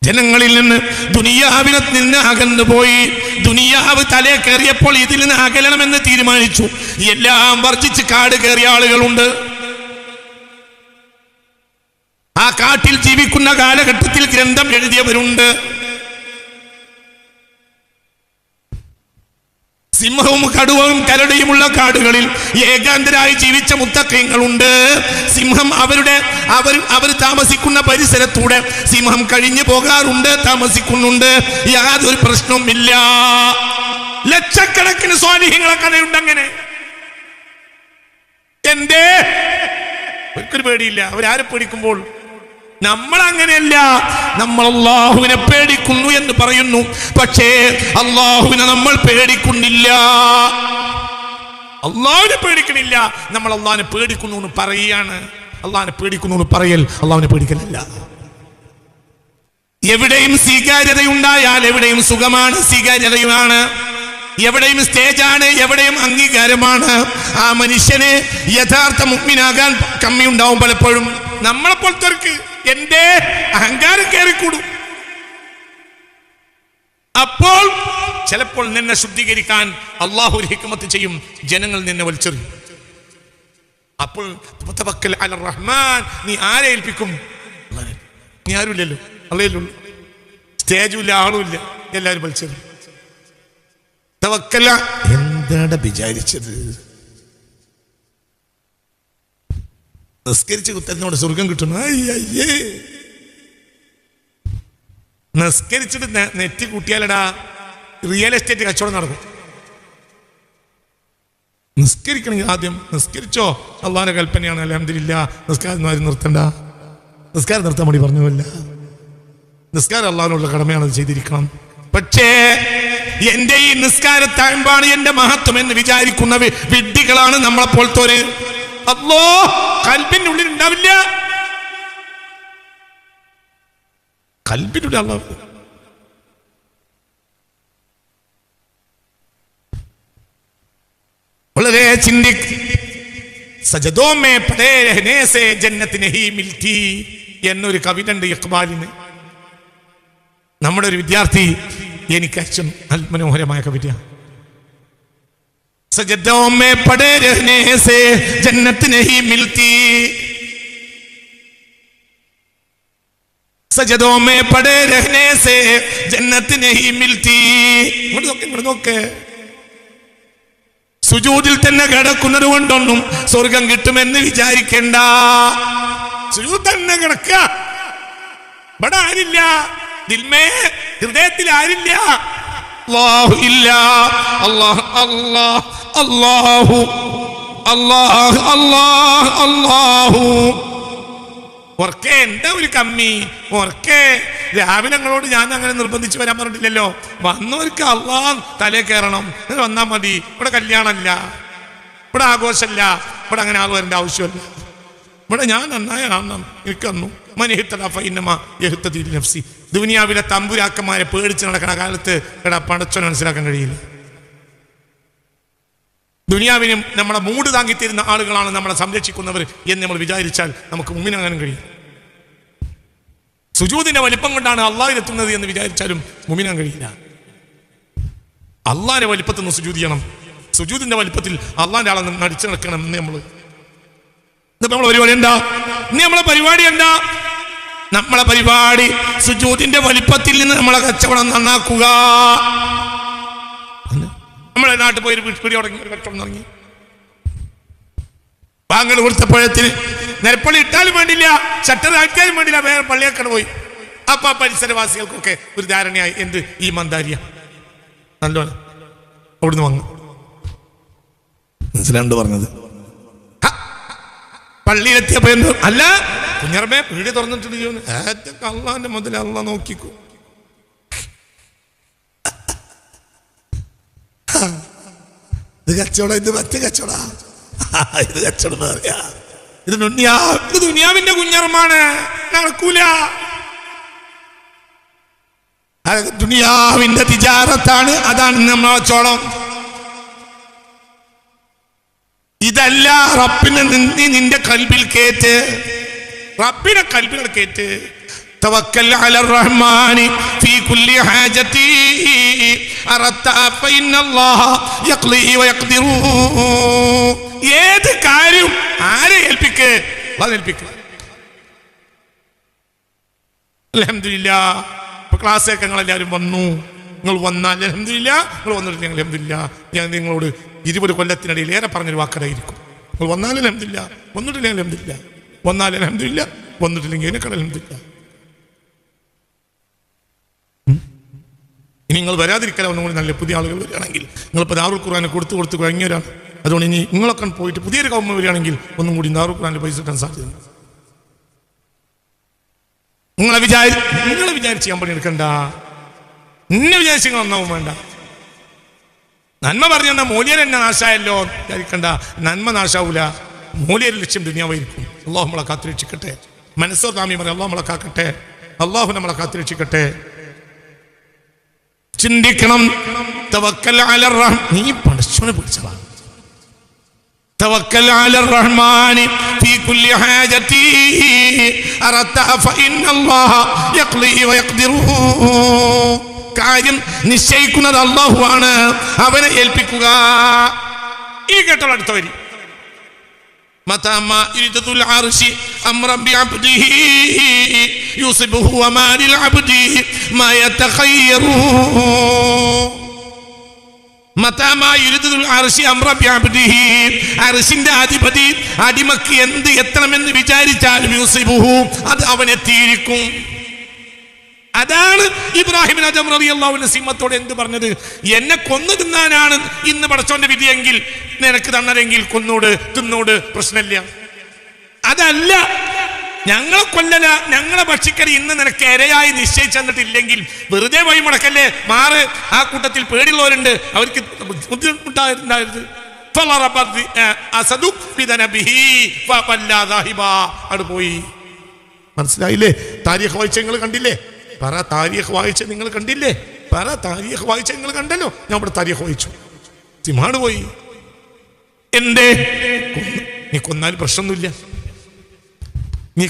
ജനങ്ങളിൽ നിന്ന് ദുനിയാവിനെ നിന്ന് അകന്നുപോയി. ദുനിയാവ് തലേ കയറിയപ്പോൾ ഇതിൽ നിന്ന് അകലണമെന്ന് തീരുമാനിച്ചു. എല്ലാം വർജിച്ച് കാട് കയറിയ ആളുകളുണ്ട്. ആ കാട്ടിൽ ജീവിക്കുന്ന കാലഘട്ടത്തിൽ ഗ്രന്ഥം എഴുതിയവരുണ്ട്. സിംഹവും കടുവവും കരടിയുമുള്ള കാടുകളിൽ ഏകാന്തരായി ജീവിച്ച മുത്തഖീങ്ങളുണ്ട്. സിംഹം അവർ താമസിക്കുന്ന പരിസരത്തൂടെ സിംഹം കഴിഞ്ഞു പോകാറുണ്ട്, താമസിക്കുന്നുണ്ട്. യാതൊരു പ്രശ്നവുമില്ല. ലക്ഷക്കണക്കിന് സ്വാലിഹീങ്ങളെ കഥയുണ്ട്. അങ്ങനെ എന്തേ ഒരിക്കലും പേടിയില്ല. അവരാരെ പേടിക്കുമ്പോൾ നമ്മൾ അങ്ങനെയല്ല. നമ്മൾ അല്ലാഹുവിനെ പേടിക്കുന്നു എന്ന് പറയുന്നു, പക്ഷേ അല്ലാഹുവിനെ നമ്മൾ പേടിക്കുന്നില്ല. അല്ലാഹുവിനെ പേടിക്കണില്ല, നമ്മൾ അല്ലാഹുവിനെ പേടിക്കുന്നു എന്ന് പറയുകയാണ്. അല്ലാഹുവിനെ പേടിക്കുന്നു എന്ന് പറയൽ അല്ലാഹുവിനെ പേടിക്കലല്ല. എവിടെയും സ്വീകാര്യതയുണ്ടായാൽ എവിടെയും സുഖമാണ്, സ്വീകാര്യതയുമാണ്. എവിടെയും സ്റ്റേജാണ്, എവിടെയും അംഗീകാരമാണ്. ആ മനുഷ്യന് യഥാർത്ഥ മുഅ്മിനാകാൻ കമ്മിയുണ്ടാവും പലപ്പോഴും. നമ്മളെപ്പോലത്തെ എന്റെ അഹങ്കാരം കയറിക്കൂടും. അപ്പോൾ ചിലപ്പോൾ നിന്നെ ശുദ്ധീകരിക്കാൻ അല്ലാഹു ഒരു ഹിക്മത്ത് ചെയ്യും. ജനങ്ങൾ നിന്നെ വലിച്ചെറിയും. അപ്പോൾ തവക്കൽ അലർ റഹ്മാൻ, നീ ആരെ ഏൽപ്പിക്കും? നീ ആരുമില്ലല്ലോ, അല്ലേല്ലോ. സ്റ്റേജും ഇല്ല, ആളുമില്ല, എല്ലാവരും വലിച്ചെറിയും. തവക്കൽ എന്താണ് വിചാരിച്ചത്? നിസ്കരിച്ച് കുത്തലിനോട് സ്വർഗം കിട്ടുന്നു. അയ്യേ, നിസ്കരിച്ചിട്ട് നെറ്റി കൂട്ടിയാലടാ റിയൽ എസ്റ്റേറ്റ് കച്ചവടം നടക്കും. നിസ്കരിക്കണമെങ്കിൽ ആദ്യം നിസ്കരിച്ചോ, അള്ളാഹിന്റെ കൽപ്പനയാണ്. അൽഹംദുലില്ലാ, നിസ്കാരം ആരും നിർത്തണ്ട. നിസ്കാരം നിർത്താൻ വേണ്ടി പറഞ്ഞുവല്ല. നിസ്കാരം അള്ളാഹിനുള്ള കടമയാണ്, അത് ചെയ്തിരിക്കണം. പക്ഷേ എന്റെ ഈ നിസ്കാരത്താഴ്മ്പാണ് എന്റെ മഹത്വം എന്ന് വിചാരിക്കുന്ന വിഡ്ഢികളാണ് നമ്മളെപ്പോലത്തോര്. അല്ലോ കൽബിന്റെ ഉള്ളിൽ ഉണ്ടാവില്ല. കൽബിനുള്ളിൽ അല്ലാഹു വളരെ സജദോ മേ പടേ രഹ്നെ സേ ജന്നത്ത് നഹീ മിൽതി എന്നൊരു കവിതയുണ്ട് ഇഖ്ബാലിന്. നമ്മുടെ ഒരു വിദ്യാർത്ഥി എനിക്ക് അയച്ചു മനോഹരമായ കവിത. सजदों में पड़े रहने से जन्नत नहीं मिलती, सजदों में पड़े रहने से जन्नत नहीं मिलती. നോക്ക്, സുജൂദിൽ തന്നെ കിടക്കുന്നത് കൊണ്ടൊന്നും സ്വർഗം കിട്ടുമെന്ന് വിചാരിക്കണ്ട. സുജൂദ് തന്നെ കിടക്കുക. ഇവിടെ ആരില്ല, ദിൽമേ ഹൃദയത്തിൽ ആരില്ല. അല്ലാഹു ഇല്ല, അല്ലാഹ് അല്ലാഹ് അല്ലാഹു അല്ലാഹ് അല്ലാഹ് അല്ലാഹു. ഓർക്കേ എന്താ ഒരു കമ്മി? ഓർക്കേ രാവിലെ ഞങ്ങളോട് ഞാൻ അങ്ങനെ നിർബന്ധിച്ച് വരാൻ പറഞ്ഞിട്ടില്ലല്ലോ. വന്നവർക്ക് അള്ളാഹ് തലേ കയറണം, വന്നാൽ മതി. ഇവിടെ കല്യാണമല്ല, ഇവിടെ ആഘോഷമല്ല, ഇവിടെ അങ്ങനെ ആൾ വരേണ്ട ആവശ്യമല്ല. ഇവിടെ ഞാൻ നന്നായ എനിക്ക് വന്നു. ദുനിയാവിലെ തമ്പുരാക്കന്മാരെ പേടിച്ച് നടക്കുന്ന കാലത്ത് എടാ പടച്ചോനെ മനസ്സിലാക്കാൻ കഴിയില്ല. ദുനിയാവിനും നമ്മളെ മൂട് താങ്ങിത്തരുന്ന ആളുകളാണ് നമ്മളെ സംരക്ഷിക്കുന്നവർ എന്ന് നമ്മൾ വിചാരിച്ചാൽ നമുക്ക് മുഅ്മിനാകാനും കഴിയും. സുജൂദിന്റെ വലിപ്പം കൊണ്ടാണ് അള്ളാഹിലെത്തുന്നത് എന്ന് വിചാരിച്ചാലും മുഅ്മിനാകാൻ കഴിയില്ല. അള്ളാഹിന്റെ വലിപ്പത്തിൽ നിന്ന് സുജൂദ് ചെയ്യണം. സുജൂദിന്റെ വലിപ്പത്തിൽ അള്ളാഹിന്റെ ആളെ നടിച്ചു നടക്കണം. നമ്മളെ പരിപാടി എന്താ? നമ്മളെ പരിപാടി എന്താ? നമ്മളെ പരിപാടി സുജൂദിന്റെ വലിപ്പത്തിൽ നിന്ന് നമ്മളെ കച്ചവടം നന്നാക്കുക. നമ്മളെ നാട്ടിൽ പോയി പിടി തുടങ്ങി, ഒരു കച്ചവടം തുടങ്ങി. ബാങ്ക് കൊടുത്തപ്പോഴത്തിന് നിരപ്പള്ളി ഇട്ടാലും വേണ്ടില്ല, ഷട്ടർ ആക്കിയാലും വേണ്ടില്ല, വേറെ പള്ളിയേക്കട പോയി. അപ്പൊ ആ പരിസരവാസികൾക്കൊക്കെ ഒരു ധാരണയായി, എന്ത് ഈ മന്ദാരിയ നല്ലോണം അവിടുന്ന് വാങ്ങും. മനസ്സിലാണ്ട് പറഞ്ഞത്. പള്ളിയിലെത്തിയപ്പോ എന്തോ അല്ല കുഞ്ഞറമ്മേ പീടി തുറന്നിട്ട് അള്ളാന്റെ മുതൽ അള്ളാ നോക്കിക്കോ. ഇത് കച്ചവടം, ഇത് മറ്റേ കച്ചവട, ഇത് കച്ചവടം പറയാ. ഇത് ദുനിയാവിന്റെ കുഞ്ഞറമാണ്, നടക്കൂല. ദുനിയാവിന്റെ തിജാറത്താണ്, അതാണ് നമ്മളെ കച്ചവടം. ഇതല്ല റബ്ബിനെ നിന്റെ കൽബിൽ കേറ്റ്, റബ്ബിനെ കൽബിൽ കേറ്റ്. തവക്കൽ അലർ റഹ്മാനി ഫീ കുല്ലി ഹാജതി അറത്ത ഫഇന്നല്ലാഹ യഖ്ലി വയഖ്ദിറു. ഏത് കാര്യം ആരെ ഏൽപ്പിക്ക്? അല്ലാഹുവിനെ ഏൽപ്പിക്കുക. അൽഹംദുലില്ലാ ഇപ്പൊ ക്ലാസ്സൊക്കെ നിങ്ങളെല്ലാവരും വന്നു. നിങ്ങൾ വന്നാൽ അൽഹംദുലില്ലാ, നിങ്ങൾ വന്നിട്ടില്ലെങ്കിൽ അൽഹംദുലില്ലാ. ഞാൻ നിങ്ങളോട് 20 കൊല്ലത്തിനിടയിൽ ഏറെ പറഞ്ഞൊരു വാക്കടായിരിക്കും. നിങ്ങൾ വന്നാൽ അൽഹംദുലില്ലാ, വന്നിട്ടില്ലെങ്കിൽ അൽഹംദുലില്ലാ. വന്നാൽ അൽഹംദുലില്ലാ, വന്നിട്ടില്ലെങ്കിൽ അതിനേക്കാൾ അൽഹംദുലില്ലാ. ഇനി നിങ്ങൾ വരാതിരിക്കാൻ ഒന്നും കൂടി നല്ല പുതിയ ആളുകൾ വരികയാണെങ്കിൽ, നിങ്ങളിപ്പോൾ ദാറുൽ ഖുർആൻ കൊടുത്ത് കഴിഞ്ഞവരാണ്. അതുകൊണ്ട് ഇനി നിങ്ങളൊക്കെ പോയിട്ട് പുതിയൊരു കൗമ വരികയാണെങ്കിൽ ഒന്നും കൂടി ദാറുൽ ഖുർആനിൽ പൈസ കിട്ടാൻ സാധ്യതയുണ്ട്. നിങ്ങളെ വിചാരിച്ച് ഞാൻ പണിയെടുക്കണ്ട. എന്നെ വിചാരിച്ച് നിങ്ങൾ ഒന്നാവും വേണ്ട. നന്മ പറഞ്ഞാൽ മൂല്യർ എന്നെ നാശായല്ലോ വിചാരിക്കണ്ട. നന്മ നാശാവൂല. മൂല്യർ ലക്ഷ്യം ദുനിയാവായിരിക്കും. അള്ളാഹു നമ്മളെ കാത്തുരക്ഷിക്കട്ടെ. മനസ്സോ താമി പറയും അള്ളാഹു നമ്മളെ കാക്കട്ടെ. അള്ളാഹു നമ്മളെ കാത്തുരക്ഷിക്കട്ടെ. ചിന്തിക്കണം. തവക്കൽ അലർ റഹ്മാൻ. നീ പടച്ചവനെ പിടിച്ചതാണ്. തവക്കൽ അലർ റഹ്മാനി ഫീ കുല്ലി ഹാജതി അറത ഫഇന്നല്ലാഹ യഖ്ലി വയഖ്ദിറു. കാര്യം നിശ്ചയിക്കുന്നത് അല്ലാഹുവാണ്, അവനെ ഏൽപ്പിക്കുക. ഈ കേട്ടോ അടുത്ത വരി. മതമാ യുരിദുൽ അർശി അംറൻ ബിഅബ്ദിഹി യുസിബുഹു വമാ ലിൽ അബ്ദി മാ യതഖയ്യറു. മതമാ യുരിദുൽ അർശി അംറൻ ബിഅബ്ദിഹി. അർശിന്റെ അധിപതി അടിമക്ക് എന്ത് എത്തണമെന്ന് വിചാരിച്ചാലും യുസിബുഹു, അത് അവനെത്തിയിരിക്കും. അതാണ് ഇബ്രാഹിം അദം റളിയല്ലാഹു അൻഹു സിംഹത്തോട് എന്ത് പറഞ്ഞത്? എന്നെ കൊന്നു തിന്നാനാണ് ഇന്ന് പടച്ചോന്റെ വിധിയെങ്കിൽ നിനക്ക് തന്നതെങ്കിൽ കൊന്നോട്, തിന്നോട്, പ്രശ്നമില്ല. അതല്ല, ഞങ്ങളെ കൊല്ലല, ഞങ്ങളെ ഭക്ഷിക്കൽ ഇന്ന് നിനക്ക് ഇരയായി നിശ്ചയിച്ചു തന്നിട്ടില്ലെങ്കിൽ വെറുതെ വഴി മുടക്കല്ലേ. മാറ്. ആ കൂട്ടത്തിൽ പേടിയുള്ളവരുണ്ട്, അവർക്ക് ബുദ്ധിമുട്ടായിരുന്നത്. അവിടെ പോയി. മനസ്സിലായില്ലേ? താരീഖ് വായിച്ച നിങ്ങൾ കണ്ടില്ലേ? പറ താരീഖ് വായിച്ച നിങ്ങൾ കണ്ടില്ലേ? പറ താരീഖ് വായിച്ച നിങ്ങൾ കണ്ടല്ലോ. ഞാൻ ഇവിടെ താരീഖ് വായിച്ചു. സിംഹാട് പോയി. എന്തേ? നീ കൊന്നാൽ പ്രശ്നമൊന്നുമില്ല. നീ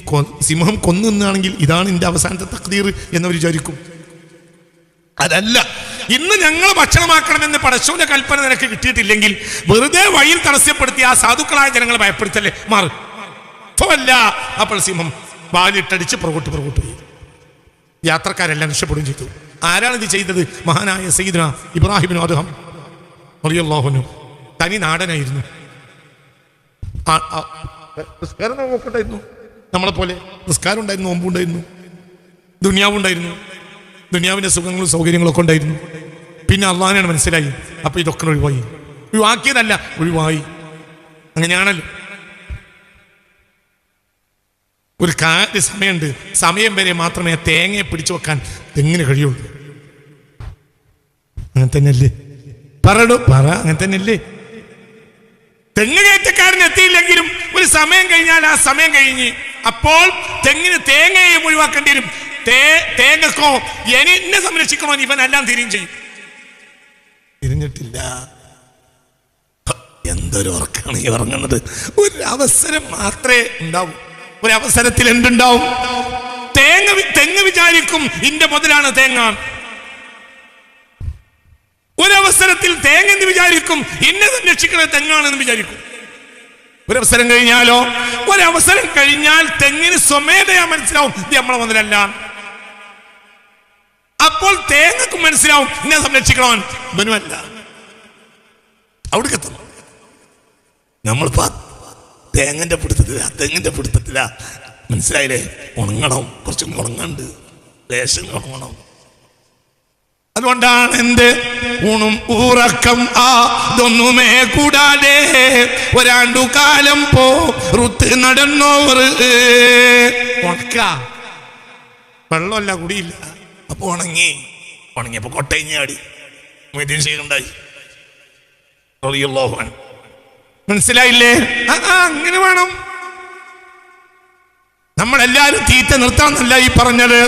സിംഹം കൊന്നു നിന്നാണെങ്കിൽ ഇതാണ് എന്റെ അവസാനത്തെ തഖ്ദീർ എന്നവർ വിചാരിക്കും. അതല്ല, ഇന്ന് ഞങ്ങൾ ഭക്ഷണമാക്കണമെന്ന് പടച്ചോന്റെ കൽപ്പന നിനക്ക് കിട്ടിയിട്ടില്ലെങ്കിൽ വെറുതെ വഴിയിൽ തടസ്സപ്പെടുത്തി ആ സാധുക്കളായ ജനങ്ങളെ ഭയപ്പെടുത്തല്ലേ. മാറ്. അപ്പോൾ സിംഹം വാലിട്ടടിച്ച് പുറകോട്ട് പോയി. യാത്രക്കാരെല്ലാം രക്ഷപ്പെടുകയും ചെയ്തു. ആരാണ് ഇത് ചെയ്തത്? മഹാനായ സയ്യിദുനാ ഇബ്രാഹിം അദ്ഹം റളിയല്ലാഹു അൻഹു. തനി നാടനായിരുന്നു. നിസ്കാരം നോക്കണ്ടായിരുന്നു. നമ്മളെ പോലെ നിസ്കാരം ഉണ്ടായിരുന്നു, നോമ്പുണ്ടായിരുന്നു, ദുനിയാവുണ്ടായിരുന്നു, ദുനിയാവിന്റെ സുഖങ്ങളും സൗകര്യങ്ങളും ഒക്കെ ഉണ്ടായിരുന്നു. പിന്നെ അള്ളാഹിനാണ് മനസ്സിലായി. അപ്പൊ ഇതൊക്കെ ഒഴിവാക്കിയതല്ല, ഒഴിവായി. അങ്ങനെയാണല്ലോ. ഒരു സമയമുണ്ട്, സമയം വരെ മാത്രമേ തേങ്ങയെ പിടിച്ചു വെക്കാൻ തെങ്ങിന് കഴിയുള്ളൂ. അങ്ങനെ തന്നെയല്ലേ? പറ, അങ്ങനെ തന്നെയല്ലേ? തെങ്ങ് കയറ്റക്കാരന് എത്തിയില്ലെങ്കിലും ഒരു സമയം കഴിഞ്ഞാൽ ആ സമയം കഴിഞ്ഞ് അപ്പോൾ തെങ്ങിന് തേങ്ങയും ഒഴിവാക്കേണ്ടി വരും. തേങ്ങക്കോ എന്നെ സംരക്ഷിക്കണോ ഇവനെല്ലാം തിരിയും ചെയ്യും. തിരിഞ്ഞിട്ടില്ല. എന്തൊരു ഉറക്കാണ് ഈ ഉറങ്ങുന്നത്. ഒരു അവസരം മാത്രമേ ഉണ്ടാവൂ. ഒരവസരത്തിൽ എന്തുണ്ടാവും? തെങ്ങ് വിചാരിക്കും ഇന്റെ മുതലാണ് തേങ്ങ. ഒരവസരത്തിൽ തേങ്ങ എന്ന് വിചാരിക്കും ഇന്നെ സംരക്ഷിക്കുന്നത് തെങ്ങാണെന്ന് വിചാരിക്കും. ഒരവസരം കഴിഞ്ഞാലോ? ഒരവസരം കഴിഞ്ഞാൽ തെങ്ങിന് സ്വമേധയാ മനസ്സിലാവും ഇത് നമ്മളെ മുതലല്ല. അപ്പോൾ തേങ്ങക്കും മനസ്സിലാവും ഇന്നെ സംരക്ഷിക്കണവൻ ഇവനുമല്ല. അവിടേക്ക് എത്തണം. നമ്മളിപ്പോ തെങ്ങിന്റെ പിടുത്തത്തില. മനസ്സിലായില്ലേ? ഉണങ്ങണം, കുറച്ചും ഉണങ്ങണ്ട്, ലേശം ഉണങ്ങണം. അതുകൊണ്ടാണ് എന്ത് ഊണും ഊറക്കം അതൊന്നുമേ കൂടാതെ ഒരാണ്ടു കാലം റുത്ത് നടന്നോർ. ഉണക്ക വെള്ളമല്ല, കുടിയില്ല. അപ്പൊ ഉണങ്ങിയപ്പോ കൊട്ടയിഞ്ഞാടി ഉണ്ടായി. മനസ്സിലായില്ലേ? അങ്ങനെ വേണം. നമ്മളെല്ലാരും തീറ്റ നിർത്താന്നല്ല ഈ പറഞ്ഞത്.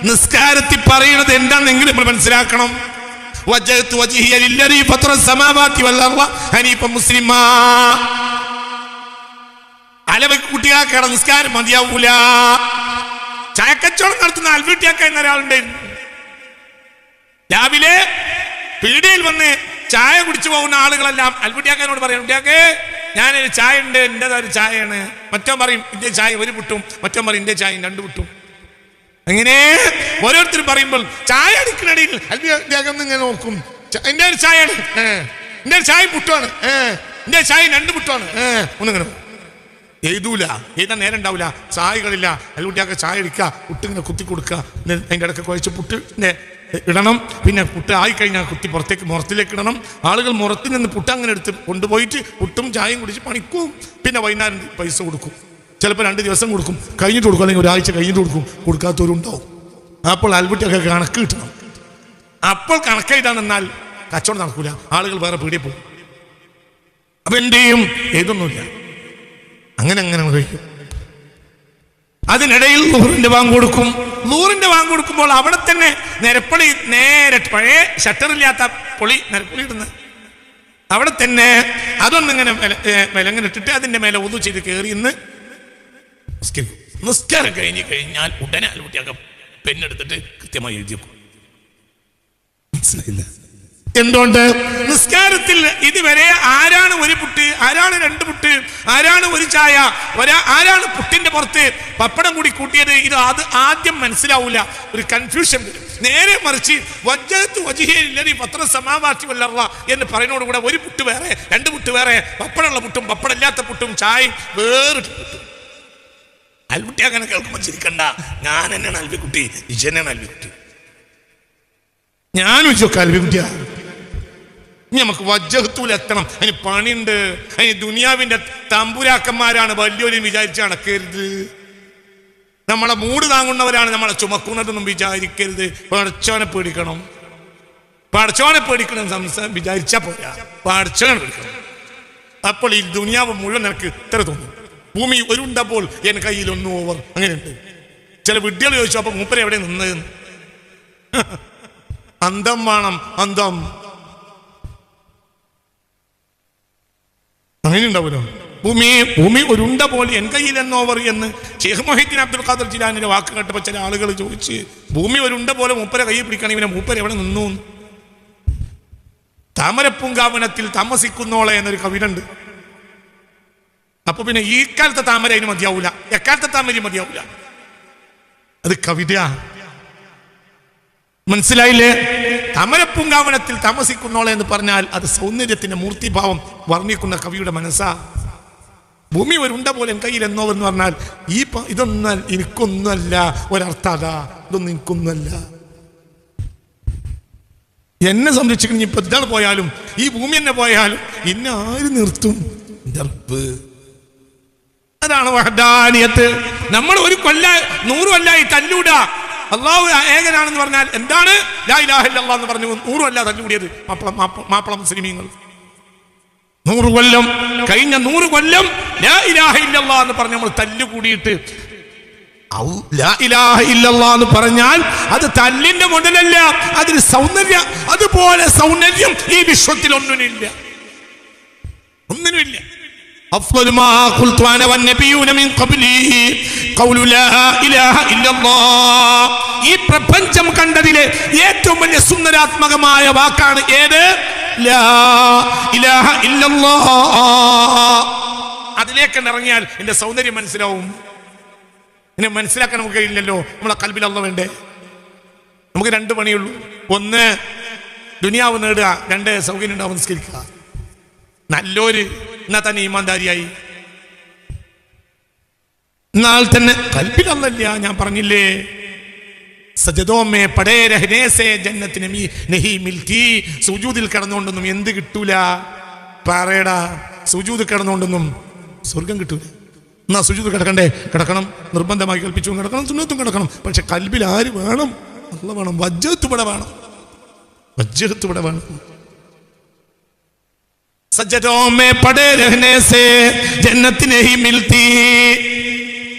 നിസ്കാരത്തിൽ പറയുന്നത് എന്താണെന്നെങ്കിലും നമ്മൾ മനസ്സിലാക്കണം. അലവ കുട്ടികളാക്കണം. നിസ്കാരം മതിയാവൂല. ചായക്കച്ചവടം നടത്തുന്ന അൽവിട്ടിയാക്ക എന്ന ഒരാളുണ്ടായിരുന്നു. രാവിലെ പീടികയിൽ വന്ന് ചായ കുടിച്ചു പോകുന്ന ആളുകളെല്ലാം അൽവിട്ടിയാക്കാനോട് പറയും, കുട്ടിയാക്കെ ഞാനൊരു ചായ ഉണ്ട്, എൻ്റെതൊരു ചായയാണ്. മറ്റോ പറയും ഇന്റെ ചായ ഒരു പുട്ടും, മറ്റോ പറയും ഇന്റെ ചായ 2 പുട്ടും. അങ്ങനെ ഓരോരുത്തരും പറയുമ്പോൾ ചായ അടിക്കണടിയിൽ അൽവിട്ടിയാക്ക ഇങ്ങനെ നോക്കും, എന്റെ ഒരു ചായയാണ്, എന്റെ ഒരു ചായ പുട്ടുമാണ്, എന്റെ ചായ 2 പുട്ടുമാണ് ഒന്നിങ്ങനെ എഴുതൂല, എഴുതാൻ നേരം ഉണ്ടാവില്ല, ചായകളില്ല. അൽവിട്ടിയാക്ക ചായ അടിക്കുക, പുട്ടിങ്ങനെ കുത്തി കൊടുക്കുക, അതിൻ്റെ ഇടയ്ക്ക് കുഴച്ച് പുട്ടിൻ്റെ ഇടണം. പിന്നെ പുട്ട് ആയിക്കഴിഞ്ഞാൽ കുത്തി മുറത്തിലേക്ക് ഇടണം. ആളുകൾ മുറത്തിൽ നിന്ന് പുട്ട് അങ്ങനെ എടുത്ത് കൊണ്ടുപോയിട്ട് പുട്ടും ചായയും കുടിച്ച് പണിക്കും. പിന്നെ വൈകുന്നേരം പൈസ കൊടുക്കും, ചിലപ്പോൾ 2 ദിവസം കൊടുക്കും, കഴിഞ്ഞിട്ട് കൊടുക്കും, അല്ലെങ്കിൽ ഒരാഴ്ച കഴിഞ്ഞിട്ട് കൊടുക്കും. കൊടുക്കാത്തവരുണ്ടാവും. അപ്പോൾ അൽവിട്ടിയൊക്കെ കണക്ക് കിട്ടണം. അപ്പോൾ കണക്കെഴുതാണെന്നാൽ കച്ചവടം നടക്കൂല, ആളുകൾ വേറെ പീടിയെ പോകും. അപ്പൊ എന്ത് ചെയ്യും? എഴുതൊന്നുമില്ല, അങ്ങനെ കഴിയും. അതിനിടയിൽ നൂറിന്റെ വാങ്ങ് കൊടുക്കും. നൂറിന്റെ വാങ്ങ് കൊടുക്കുമ്പോൾ അവിടെ തന്നെ നിരപ്പളി നേരെ പഴയ ഷട്ടറില്ലാത്ത പൊളി നിരപ്പളി ഇടുന്നത് അവിടെ തന്നെ അതൊന്നിങ്ങനെ വിലങ്ങനെ ഇട്ടിട്ട് അതിന്റെ മേലെ ഒന്നു ചെയ്ത് കയറി ഇന്ന് നിസ്കാരം കഴിഞ്ഞ് കഴിഞ്ഞാൽ ഉടനെ അൽവിട്ടിയാക്ക പെണ്ണെടുത്തിട്ട് കൃത്യമായി എഴുതി വെക്കും. മനസ്സിലായില്ല? എന്തുകൊണ്ട്? നിസ്കാരത്തിൽ ഇതുവരെ ആരാണ് ഒരു പുട്ട്, ആരാണ് 2 പുട്ട്, ആരാണ് ഒരു ചായ, ആരാണ് പുട്ടിന്റെ പുറത്ത് പപ്പടം കൂടി കൂട്ടിയത്, ഇത് ആദ്യം മനസ്സിലാവൂല, ഒരു കൺഫ്യൂഷൻ വരും. നേരെ മറിച്ച് എന്ന് പറയുന്നതോടുകൂടെ ഒരു പുട്ട് വേറെ, 2 പുട്ട് വേറെ, പപ്പടമുള്ള പുട്ടും പപ്പടമില്ലാത്ത പുട്ടും ചായയും വേറിട്ട് പുട്ടും. അൽവിട്ടി അങ്ങനെ കേൾക്കുമ്പോൾ ചിരിക്കണ്ട, ഞാൻ തന്നെയാണ് അൽവിക്കുട്ടി, ഇജനാണ് അൽവിക്കുട്ടി, ഞാനും ചോദിക്കാം അൽവിക്കുട്ടിയാ. നമുക്ക് വജ്ജഹത്തൂലെത്തണം, അതിന് പണിയുണ്ട്. അതിന് ദുനിയാവിന്റെ തമ്പുരാക്കന്മാരാണ് വലിയൊരു വിചാരിച്ച് നടക്കരുത്. നമ്മളെ മൂട് താങ്ങുന്നവരാണ് നമ്മളെ ചുമക്കുന്നതൊന്നും വിചാരിക്കരുത്. പടച്ചോനെ പേടിക്കണം, പടച്ചോനെ പേടിക്കണം വിചാരിച്ചാ പോരാ, പടച്ചോനെ പേടിക്കണം. അപ്പോൾ ഈ ദുനിയാവ് മുഴുവൻ എനിക്ക് ഇത്ര തോന്നും. ഭൂമി ഒരുണ്ടപ്പോൾ എൻ കയ്യിൽ 1 ഓവർ. അങ്ങനെയുണ്ട്. ചില വിഡ്ഢികൾ ചോദിച്ചു, അപ്പൊ മൂപ്പര് എവിടെ നിന്നത്? അന്തം വേണം, അന്തം. അങ്ങനെ ഉണ്ടാവുമല്ലോ. ഭൂമി ഒരുണ്ട പോലെ എൻ കയ്യിൽ 1 ഓവർ എന്ന് ഷെയ്ഖ് മൊഹീദ്ദീൻ അബ്ദുൽ ഖാദിർ ജിലാനിയുടെ വാക്ക് കേട്ടപ്പോൾ ചില ആളുകൾ ചോദിച്ച്, ഭൂമി ഒരുണ്ട പോലെ മൂപ്പരെ കയ്യിൽ പിടിക്കണം, ഇവനെ മൂപ്പര് എവിടെ നിന്നു? താമരപ്പൂങ്കാവനത്തിൽ താമസിക്കുന്നോളെ എന്നൊരു കവിതണ്ട്. അപ്പൊ പിന്നെ ഈ കാലത്തെ താമര അതിന് മതിയാവൂല, എക്കാലത്തെ താമര മതിയാവൂല, അത് കവിത. മനസ്സിലായില്ലേ? താമരപ്പൂങ്കാവനത്തിൽ താമസിക്കുന്നോളെ എന്ന് പറഞ്ഞാൽ അത് സൗന്ദര്യത്തിന്റെ മൂർത്തിഭാവം വർണ്ണിക്കുന്ന കവിയുടെ മനസ്സാ. ഭൂമി ഒരുണ്ട പോലെ എൻ കയ്യിൽ 1 ഓവർ എന്ന് പറഞ്ഞാൽ ഇതൊന്നും എനിക്കൊന്നുമല്ല, ഒരർത്ഥം അതാ, ഇതൊന്നും എനിക്കൊന്നുമല്ല. എന്നെ സംരക്ഷിക്കണം. ഇപ്പൊ ഇതാണ് പോയാലും, ഈ ഭൂമി തന്നെ പോയാലും എന്നെ ആര് നിർത്തും? അതാണ് വഹദാനിയത്ത്. നമ്മൾ 100 കൊല്ലായി തല്ലൂടാ. അള്ളാഹു ഏകനാണെന്ന് പറഞ്ഞാൽ എന്താണ്? ലാ ഇലാഹ ഇല്ലല്ലാഹ് എന്ന് പറഞ്ഞു 100 കൊല്ലാ തല്ലുകൂടിയത് മാപ്പിള മുസ്ലിമീങ്ങൾ. 100 കൊല്ലം കഴിഞ്ഞ 100 കൊല്ലം ലാ ഇലാഹ ഇല്ലല്ലാഹ് എന്ന് പറഞ്ഞ് നമ്മൾ തല്ലുകൂടിയിട്ട്, ലാ ഇലാഹ ഇല്ലല്ലാഹ് എന്ന് പറഞ്ഞാൽ അത് തല്ലിന്റെ മുതലല്ല, അതിന് സൗന്ദര്യം. അതുപോലെ സൗന്ദര്യം ഈ വിശ്വത്തിൽ ഒന്നിനുമില്ല. أفضل ما قلت أنا والنبيون من قبلي قول لا إله إلا الله. ഈ പ്രപഞ്ചം കണ്ടതിലെ ഏറ്റവും വലിയ സുന്ദരാത്മകമായ വാക്കാണ് ഏത്? ലാ ഇലാഹ ഇല്ലല്ലാഹ്. അതിലേക്ക് ഇറങ്ങിയാൽ എന്റെ സൗന്ദര്യം മനസ്സിലാവും. എന്നെ മനസ്സിലാക്കാൻ നമുക്ക് കഴിയില്ലല്ലോ. നമ്മളെ കൽബിൽ അല്ലാഹ് വേണ്ടേ? നമുക്ക് 2 പണിയുള്ളൂ. 1 ദുനിയാവ് നേടുക, 2 സൗകര്യം ഉണ്ടാവും നിസ്കരിക്കുക. നല്ലൊരു എന്നാ തന്നെ ഈമാൻദാരിയായി. എന്നാൽ തന്നെ കൽബിൽ അല്ലാഹ് ഇല്ല. ഞാൻ പറഞ്ഞില്ലേ, സജദോ മേ പടേ രഹ്നേ സേ ജന്നത്ത് നഹീ മിൽതി. സുജൂദിൽ കിടന്നുകൊണ്ടൊന്നും എന്ത് കിട്ടൂല? പറയടാ, സുജൂദ് കിടന്നുകൊണ്ടൊന്നും സ്വർഗം കിട്ടൂല. എന്നാ സുജൂദ് കിടക്കണ്ടേ? കിടക്കണം, നിർബന്ധമായി കൽപ്പിച്ചു കിടക്കണം, സുന്നത്തും കിടക്കണം. പക്ഷെ കൽബിൽ ആര് വേണം? അല്ലാഹ് വേണം. വജ്ജത്ത് ഇവിടെ വേണം, വജ്ജത്ത് ഇവിടെ വേണം. സജ്ജദോं में पड़े रहने से जन्नत नहीं मिलती.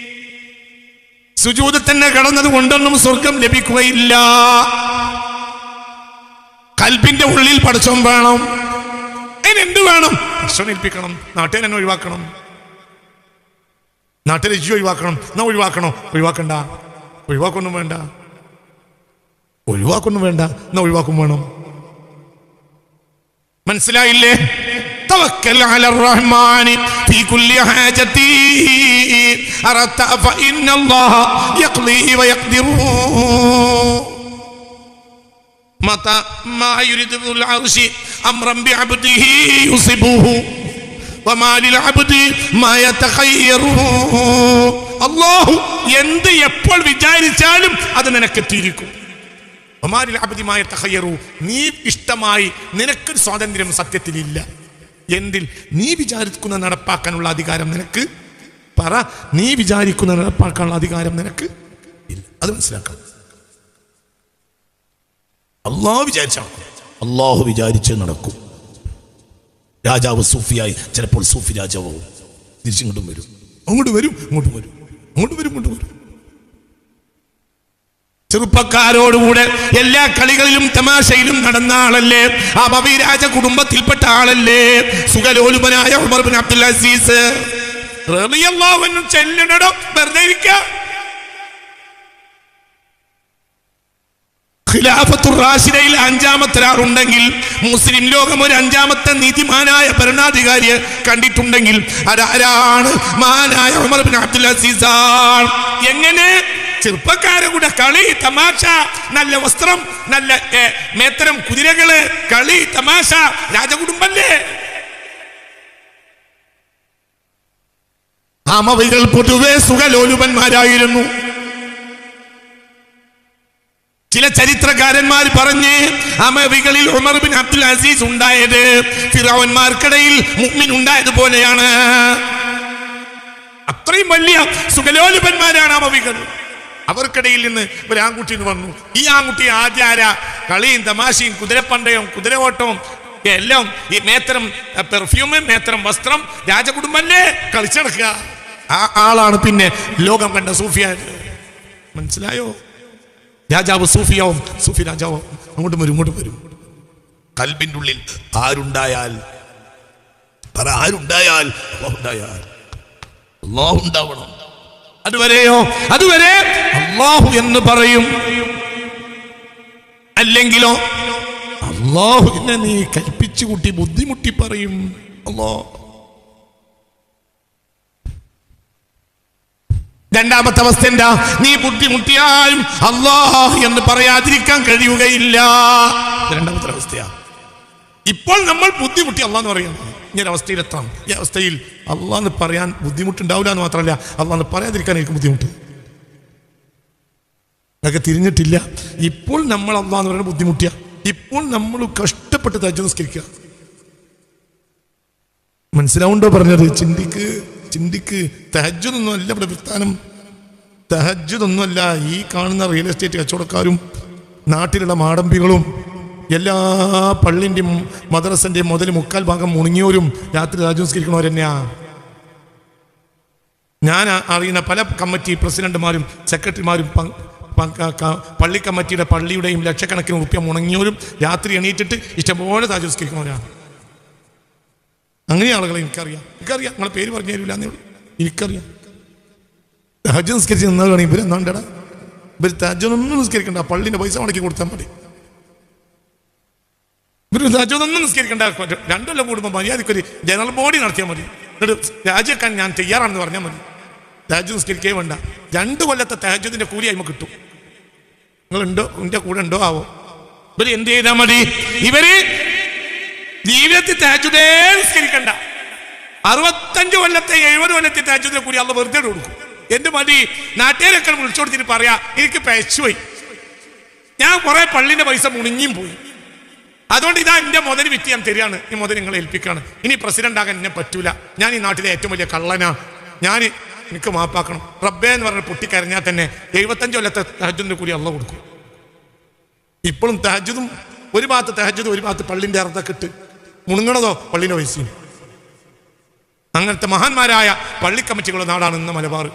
സുജൂദ് തന്നെ കിടന്നത് കൊണ്ടൊന്നും സ്വർഗം ലഭിക്കുകയില്ല. കൽബിന്റെ ഉള്ളിൽ പടച്ചോൻ വേണം. അതിനെന്ത് വേണം? പടച്ചോനെ ഏൽപ്പിക്കണം. നാട്ടുകാരെ ഒഴിവാക്കണം, നാട്ടിലെ ഇജ്ജി ഒഴിവാക്കണം. എന്നാ ഒഴിവാക്കണോ? ഒഴിവാക്കണ്ട. ഒഴിവാക്കൊന്നും വേണ്ട, ഒഴിവാക്കൊന്നും വേണ്ട, എന്നാ ഒഴിവാക്കും വേണം. മനസ്സിലായില്ലേ? തവക്കൽ അലർ റഹ്മാനി ഫീ കുല്ലി ഹാജതി അറത ഫഇന്നല്ലാഹ യഖ്ലി വയഖ്ദിറു മത മാ യുരിദുൽ അർശി അംറൻ ബിഅബ്ദിഹി യുസിബുഹു വമാ ലിൽ അബ്ദി മാ യതഖയ്യറു. അല്ലാഹു എന്ത് എപ്പോൾ വിചാരിച്ചാലും അത് നിനക്കെത്തിയിരിക്കും. നീ ഇഷ്ടമായി നിനക്കൊരു സ്വാതന്ത്ര്യം സത്യത്തിലില്ല. എന്തിൽ? നീ വിചാരിക്കുന്ന നടപ്പാക്കാനുള്ള അധികാരം നിനക്ക് പറ. നീ വിചാരിക്കുന്ന നടപ്പാക്കാനുള്ള അധികാരം നിനക്ക് ഇല്ല. അത് മനസ്സിലാക്കാം. അള്ളാഹു വിചാരിച്ചാൽ അള്ളാഹു വിചാരിച്ച് നടക്കും. രാജാവ് സൂഫിയായി ചിലപ്പോൾ സൂഫി രാജാവും തിരിച്ചിങ്ങോട്ടും വരും, അങ്ങോട്ട് വരും, ഇങ്ങോട്ടും വരും, അങ്ങോട്ട് വരും, ഇങ്ങോട്ട് വരും. ചെറുപ്പക്കാരോടുകൂടെ എല്ലാ കളികളിലും തമാശയിലും നടന്ന ആളല്ലേ, ആ ഭവീരാജ കുടുംബത്തിൽപ്പെട്ട ആളല്ലേ സുഖലോലുപനായ ഉമർ ബിൻ അബ്ദുൽ അസീസ് റളിയല്ലാഹു അൻഹു. ചെല്ലണടോ, വെറുതെ ഇരിക്കുക. ഖിലാഫത്തുർ റാഷിദയിൽ അഞ്ചാമത്തെ ഒരാളുണ്ടെങ്കിൽ, മുസ്ലിം ലോകം ഒരു അഞ്ചാമത്തെ നീതിമാനായ ഭരണാധികാരിയെ കണ്ടിട്ടുണ്ടെങ്കിൽ അതാരാണ്? മഹാനായ ഉമർ ബിൻ അബ്ദുൽ അസീസ്. എങ്ങനെ? ചെറുപ്പക്കാരെ കൂടെ കളി തമാശ, നല്ല വസ്ത്രം, നല്ല മേത്തരം കുതിരകള്, കളി തമാശ, രാജകുടുംബല്ലേ. അമവികൾ പൊതുവെ സുഖലോലുപന്മാരായിരുന്നു. ചില ചരിത്രകാരന്മാർ പറഞ്ഞ് അമവികളിൽ ഉമർ ബിൻ അബ്ദുൽ അസീസ് ഉണ്ടായത് ഫിറഔന്മാർക്കിടയിൽ മുഅ്മിൻ ഉണ്ടായതുപോലെയാണ്. അത്രയും വലിയ സുഖലോലുപന്മാരാണ് അമവികൾ. അവർക്കിടയിൽ നിന്ന് ഒരു ആൺകുട്ടി വന്നു. ഈ ആൺകുട്ടി ആദ്യ ആരാ? കളിയും തമാശയും കുതിരപ്പണ്ടയും കുതിരയോട്ടവും എല്ലാം, ഈ മേത്തരം പെർഫ്യൂമും മേത്തരം വസ്ത്രം, രാജകുടുംബല്ലേ, കളിച്ചടക്കുക. ആ ആളാണ് പിന്നെ ലോകം കണ്ട സൂഫിയായത്. മനസ്സിലായോ? രാജാവ് സൂഫിയാവും, സൂഫി രാജാവും. അങ്ങോട്ടും വരും, ഇങ്ങോട്ടും വരും. കൽബിൻ്റെ ഉള്ളിൽ ആരുണ്ടായാൽ പറ, ആരുണ്ടായാൽ അല്ലാഹു ഉണ്ടാവണം. അതുവരെയോ? അതുവരെ അല്ലാഹു എന്ന് പറയും. അല്ലെങ്കിലോ അല്ലാഹുവിനെ നീ കൽപ്പിച്ചു കൂട്ടി ബുദ്ധിമുട്ടി പറയും. അല്ലാഹ്. രണ്ടാമത്തെ അവസ്ഥ എന്താ? നീ ബുദ്ധിമുട്ടിയാലും അല്ലാഹ് എന്ന് പറയാതിരിക്കാൻ കഴിയുകയില്ല. രണ്ടാമത്തെ അവസ്ഥയാ. ഇപ്പോൾ നമ്മൾ ബുദ്ധിമുട്ടി അല്ലാഹ് എന്ന് പറയുന്നത്. ഇങ്ങനെ അവസ്ഥയിലെത്താം. ഈ അവസ്ഥയിൽ അല്ലാഹ് എന്ന് പറയാൻ ബുദ്ധിമുട്ടുണ്ടാവില്ല എന്ന് മാത്രമല്ല, അല്ലാഹ് എന്ന് പറയാതിരിക്കാൻ എനിക്ക് ബുദ്ധിമുട്ട്. അതൊക്കെ തിരിഞ്ഞിട്ടില്ല. ഇപ്പോൾ നമ്മൾ അല്ലാഹ് എന്ന് പറയുന്നത് ബുദ്ധിമുട്ടിയ. ഇപ്പോൾ നമ്മൾ കഷ്ടപ്പെട്ട് തഹജ്ജുദ് നിസ്കരിക്കുക. മനസ്സിലാവുണ്ടോ പറഞ്ഞത്? ചിന്തിക്ക്. തഹജ്ജുദൊന്നും അല്ല ഇവിടെ പ്രസ്ഥാനം. തഹജ്ജുദൊന്നുമല്ല ഈ കാണുന്ന റിയൽ എസ്റ്റേറ്റ് കച്ചവടക്കാരും നാട്ടിലുള്ള മാടമ്പികളും എല്ലാ പള്ളിൻ്റെയും മദ്രസൻ്റെയും മുതൽ 3/4 മുണങ്ങിയവരും രാത്രി തഹജ്ജുദ് നിസ്കരിക്കണവർ തന്നെയാ. ഞാൻ അറിയുന്ന പല കമ്മിറ്റി പ്രസിഡന്റുമാരും സെക്രട്ടറിമാരും പള്ളി കമ്മിറ്റിയുടെ പള്ളിയുടെയും ലക്ഷക്കണക്കിന് റുപ്യ മുണങ്ങിയവരും രാത്രി എണീറ്റിട്ട് ഇഷ്ടംപോലെ തഹജ്ജുദ് നിസ്കരിക്കണവരാണ്. അങ്ങനെ ആളുകളെ എനിക്കറിയാം. നിങ്ങളെ പേര് പറഞ്ഞു തരില്ല എന്നേ ഉള്ളൂ. എനിക്കറിയാം. തഹജ്ജുദ് നിസ്കരിച്ച് നിന്നാണ് ഇവർ എന്നാണ്ടടാ, ഇവർ തഹജ്ജുദൊന്നും നിസ്കരിക്കണ്ട, പള്ളിൻ്റെ പൈസ മടക്കി കൊടുത്താൽ മതി. ഇവർ തഹജ്ജുദൊന്നും നിസ്കരിക്കണ്ട. 2 കൊല്ലം കൂടുമ്പോൾ മര്യാദക്കൊരു ജനറൽ ബോഡി നടത്തിയാൽ മതി. എന്നിട്ട് രാജിവെക്കാൻ ഞാൻ തയ്യാറാണെന്ന് പറഞ്ഞാൽ മതി. തഹജ്ജുദ് നിസ്കരിക്കേ വേണ്ട. 2 കൊല്ലത്തെ തഹജ്ജുദിന്റെ കൂലി അയിമ കിട്ടും. നിങ്ങളുണ്ടോ? എൻ്റെ കൂടെ ഉണ്ടോ ആവോ? ഇവർ എന്ത് ചെയ്താൽ മതി? ഇവര് ജീവിതത്തിൽ തഹജ്ജുദേ നിസ്കരിക്കണ്ട. 65 കൊല്ലത്തെ 70 കൊല്ലത്തെ തഹജ്ജുദിനെ കൂടി അള്ളാഹ് വെറുതെ കൊടുക്കും. എന്റെ മതി നാട്ടുകാരൊക്കെ വിളിച്ചു കൊടുത്തിട്ട് പറയാ, എനിക്ക് പഴച്ചുപോയി, ഞാൻ കുറെ പള്ളിന്റെ പൈസ മുണിങ്ങിയും പോയി, അതുകൊണ്ട് ഇതാ എന്റെ മുതൽ വിറ്റ് ഞാൻ തരികയാണ്, ഈ മുതൽ നിങ്ങളെ ഏൽപ്പിക്കാണ്, ഇനി പ്രസിഡന്റ് ആകാൻ എന്നെ പറ്റൂല, ഞാൻ ഈ നാട്ടിലെ ഏറ്റവും വലിയ കള്ളനാ, എനിക്ക് മാപ്പാക്കണം റബ്ബേ എന്ന് പറഞ്ഞ് പൊട്ടിക്കരഞ്ഞാൽ തന്നെ 75 കൊല്ലത്തെ തഹജ്ജുദിന്റെ കൂടി അള്ളാഹ് കൊടുക്കും. ഇപ്പോഴും തഹജ്ജുദും ഒരു ഭാഗത്ത് തഹജ്ജുദ് ഒരു ഭാഗത്ത് പള്ളിന്റെ അർത്ഥമൊക്കെ ഇട്ട് മുണുങ്ങണതോ പള്ളിന്റെ പൈസയും. അങ്ങനത്തെ മഹാന്മാരായ പള്ളി കമ്മിറ്റികളുടെ നാടാണ് ഇന്ന് മലബാർ.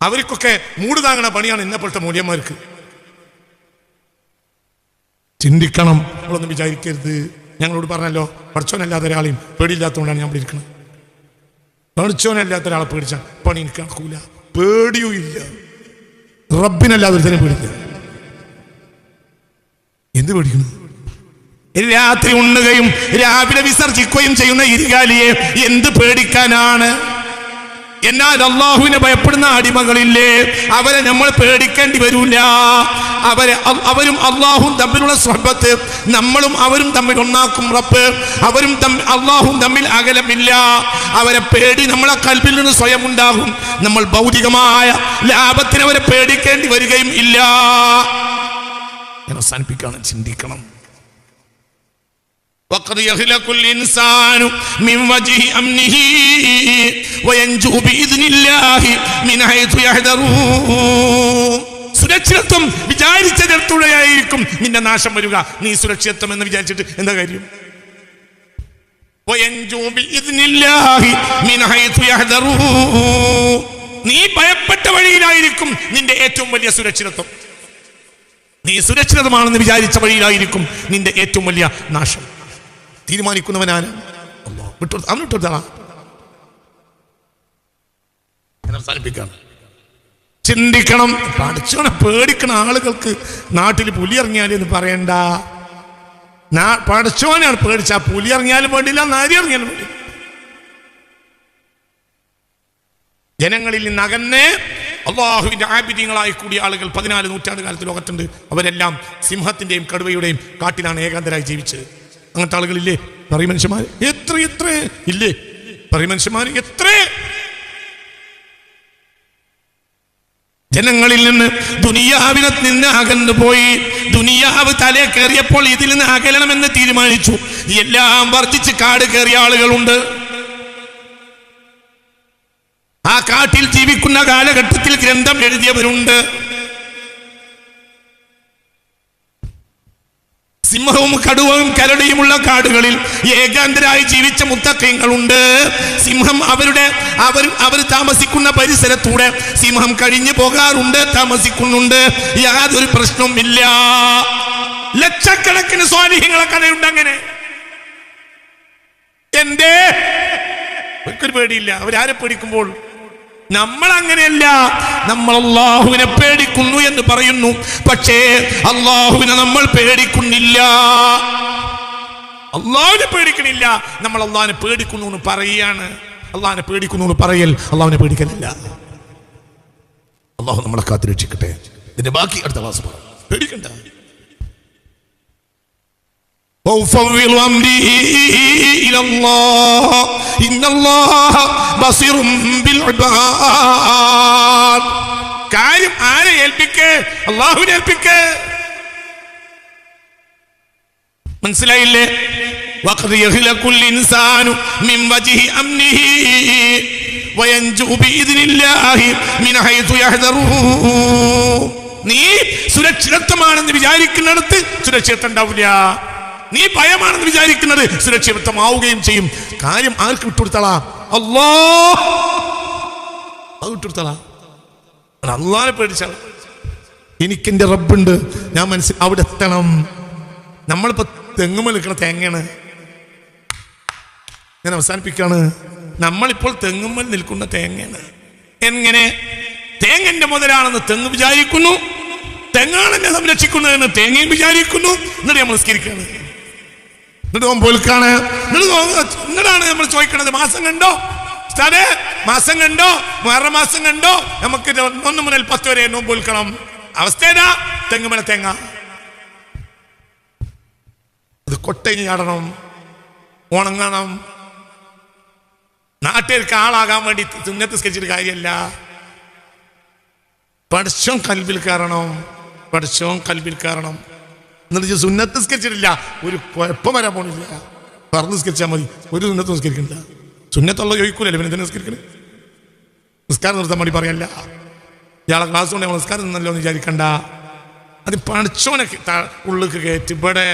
അവർക്കൊക്കെ മൂട് താങ്ങണ പണിയാണ് ഇന്നപ്പോഴത്തെ മൂല്യന്മാർക്ക്. ചിന്തിക്കണം. നമ്മളൊന്നും വിചാരിക്കരുത്. ഞങ്ങളോട് പറഞ്ഞല്ലോ, പഠിച്ചോനല്ലാത്ത ഒരാളെയും പേടിയില്ലാത്തതുകൊണ്ടാണ് ഞാൻ ഇവിടെ ഇരിക്കുന്നത്. പഠിച്ചോനല്ലാത്ത ഒരാളെ പേടിച്ചാൽ പണി എനിക്ക് നടക്കൂല, പേടിയും ഇല്ല. റബ്ബിനല്ലാതെ ഒരുത്തനെ പേടിക്കുക. എന്ത് പേടിക്കണം? രാത്രി ഉണ്ണുകയും രാവിലെ വിസർജിക്കുകയും ചെയ്യുന്ന ഇരുകാലിയെ എന്ത് പേടിക്കാനാണ്? എന്നാൽ അള്ളാഹുവിനെ ഭയപ്പെടുന്ന അടിമകളില്ലേ, അവരെ നമ്മൾ പേടിക്കേണ്ടി വരൂല. അവരും അള്ളാഹും തമ്മിലുള്ള സ്വഹബത്ത് നമ്മളും അവരും തമ്മിൽ ഒന്നാക്കും റബ്ബ്. അവരും അള്ളാഹും തമ്മിൽ അകലമില്ല. അവരെ പേടി നമ്മളെ കൽബിൽ നിന്ന് സ്വയം ഉണ്ടാകും. നമ്മൾ ഭൗതികമായ ലാഭത്തിന് അവരെ പേടിക്കേണ്ടി വരികയും ഇല്ല. അവസാനിപ്പിക്കണം, ചിന്തിക്കണം. وقد يخلق الإنسان من وجه أمنه وينجو بإذن الله من حيث يحذرون. സുരക്ഷിതത്വം വിചാരിച്ചതിടത്തുള്ളയായിരിക്കും നിന്റെ നാശം വരിക. നീ സുരക്ഷിതത്വം എന്ന് വിചാരിച്ചിട്ട് എന്താ കാര്യം? وينجو بإذن الله من حيث يحذرون. നീ ഭയപ്പെട്ട വഴിയിലായിരിക്കും നിന്റെ ഏറ്റവും വലിയ സുരക്ഷിതത്വം. നീ സുരക്ഷിതമാണെന്ന് വിചാരിച്ച വഴിയിലായിരിക്കും നിന്റെ ഏറ്റവും വലിയ നാശം. തീരുമാനിക്കുന്നവനാണ് അല്ലാഹു. ചിന്തിക്കണം. പഠിച്ചോനെ പേടിക്കണ ആളുകൾക്ക് നാട്ടിൽ പുലി ഇറങ്ങിയാലെന്ന് പറയണ്ട. പഠിച്ചോനാണ് പേടിച്ചാ പുലി ഇറങ്ങിയാലും വേണ്ടില്ല, നാരി ഇറങ്ങിയാലും വേണ്ടില്ല. ജനങ്ങളിൽ നിന്ന് അകന്നെ അള്ളാഹുവിന്റെ ആബിദീങ്ങളായി കൂടിയ ആളുകൾ 14 നൂറ്റാണ്ട് കാലത്ത് ലോകത്തുണ്ട്. അവരെല്ലാം സിംഹത്തിന്റെയും കടുവയുടെയും കാട്ടിലാണ് ഏകാന്തരായി ജീവിച്ചത്. അങ്ങനത്തെ ആളുകളില്ലേ? പറയും മനുഷ്യന്മാർ എത്ര ഇല്ലേ? പറയും മനുഷ്യന്മാർ എത്ര. ജനങ്ങളിൽ നിന്ന് ദുനിയാവിനെ നിന്ന് അകന്നു പോയി. ദുനിയാവ് തലേ കയറിയപ്പോൾ ഇതിൽ നിന്ന് അകലണമെന്ന് തീരുമാനിച്ചു. എല്ലാം വർദ്ധിച്ച് കാട് കയറിയ ആളുകളുണ്ട്. ആ കാട്ടിൽ ജീവിക്കുന്ന കാലഘട്ടത്തിൽ ഗ്രന്ഥം എഴുതിയവരുണ്ട്. സിംഹവും കടുവയും കരടിയുമുള്ള കാടുകളിൽ ഏകാന്തരായി ജീവിച്ച മുത്തഖീങ്ങളുണ്ട്. സിംഹം അവർ താമസിക്കുന്ന പരിസരത്തൂടെ സിംഹം കഴിഞ്ഞു പോകാറുണ്ട്, താമസിക്കുന്നുണ്ട്. യാതൊരു പ്രശ്നവും ഇല്ല. ലക്ഷക്കണക്കിന് സ്വാലിഹീങ്ങളെ കഥയുണ്ട്. അങ്ങനെ എന്തേ ഒരു പേടിയില്ല? അവരാരെ പേടിക്കുമ്പോൾ? നമ്മൾ അങ്ങനെയല്ല. നമ്മൾ അള്ളാഹുവിനെ പേടിക്കുന്നു എന്ന് പറയുന്നു, പക്ഷേ അള്ളാഹുവിനെ നമ്മൾ പേടിക്കുന്നില്ല. അള്ളാഹുവിനെ പേടിക്കണില്ല, നമ്മൾ അള്ളാഹിനെ പേടിക്കുന്നു എന്ന് പറയുകയാണ്. അള്ളാഹിനെ പേടിക്കുന്നു എന്ന് പറയൽ അള്ളാഹുവിനെ പേടിക്കലില്ല. അള്ളാഹു നമ്മളെ കാത്തുരക്ഷിക്കട്ടെ. ഇതിന്റെ ബാക്കി അടുത്ത ക്ലാസ് പറയാം. പേടിക്കണ്ട. وأفوض أمري إلى الله إن الله بصير بالعباد. കാര്യം ആരെ ഏൽപ്പിക്കേ? അള്ളാഹുവിനെ ഏൽപ്പിക്കേ. മനസ്സിലായില്ലേ? وقد يخلق الإنسان من وجه أمنه وينجو بإذن الله من حيث يحذرون. നീ സുരക്ഷിതത്വമാണെന്ന് വിചാരിക്കുന്നിടത്ത് സുരക്ഷിതത്വം ഉണ്ടാവില്ല. നീ ഭയമാണെന്ന് വിചാരിക്കുന്നത് സുരക്ഷിതമാവുകയും ചെയ്യും. കാര്യം ആർക്ക് വിട്ടുകൊടുത്താളാ? അല്ലാഹ്. അത് വിട്ടുകൊടുത്താളാ. അള്ളാഹിനെ പേടിച്ചാൽ എനിക്കെന്റെ റബ്ബുണ്ട്, ഞാൻ അവിടെ എത്തണം. നമ്മളിപ്പോ തെങ്ങുമ്മ നിൽക്കണ തേങ്ങയാണ്. ഞാൻ അവസാനിപ്പിക്കാണ്. നമ്മളിപ്പോൾ തെങ്ങുമ്മൽ നിൽക്കുന്ന തേങ്ങയാണ്. എങ്ങനെ? തേങ്ങന്റെ മുതലാണെന്ന് തെങ്ങ് വിചാരിക്കുന്നു, തെങ്ങാണ് എന്നെ സംരക്ഷിക്കുന്നതെന്ന് തേങ്ങയും വിചാരിക്കുന്നു. എന്നിട്ട് നമ്മൾ നിസ്കരിക്കുകയാണ്, എന്നിട്ട് നോമ്പൊൽക്കാണ്. എന്നിട്ടാണ് നമ്മൾ ചോദിക്കണത്, മാസം കണ്ടോ ഉസ്താദേ, മാസം കണ്ടോ, വേറെ മാസം കണ്ടോ, നമുക്ക് 1 മുതൽ 10 വരെ നോമ്പൊൽക്കണം. അവസ്ഥേതാ? തെങ്ങുമല തേങ്ങ. അത് കൊട്ടയിഞ്ഞ് ചാടണം, ഉണങ്ങണം. നാട്ടുകാർക്ക് ആളാകാൻ വേണ്ടി സുന്നത്ത് സ്കെച്ചിട്ട് കാര്യമല്ല. പഠിച്ചോൻ കൽബിൽ കയറണം, പഠിച്ചോൻ കൽബിൽ കയറണം. എന്നിട്ട് സുന്നത്ത് സ്കെച്ചിട്ടില്ല, ഒരു കുഴപ്പം വരാൻ പോണില്ല. പറഞ്ഞ് സ്കെച്ചാൽ മതി, ഒരു സുന്നത്ത് നിസ്കരിക്കണില്ല. സുന്നത്തുള്ള ചോദിക്കൂലല്ലേ പിന്നെ എന്തിനാ നിസ്കരിക്കണേ? നിസ്കാരം നിർത്താൻ വേണ്ടി പറയല്ല. ഇയാളെ ക്ലാസ് കൊണ്ട് നമ്മൾ നിസ്കാരം നിന്നല്ലോ എന്ന് വിചാരിക്കണ്ട. അത് പഠിച്ചോനെ ഉള്ളിലേക്ക് കയറ്റി. ഇവിടെ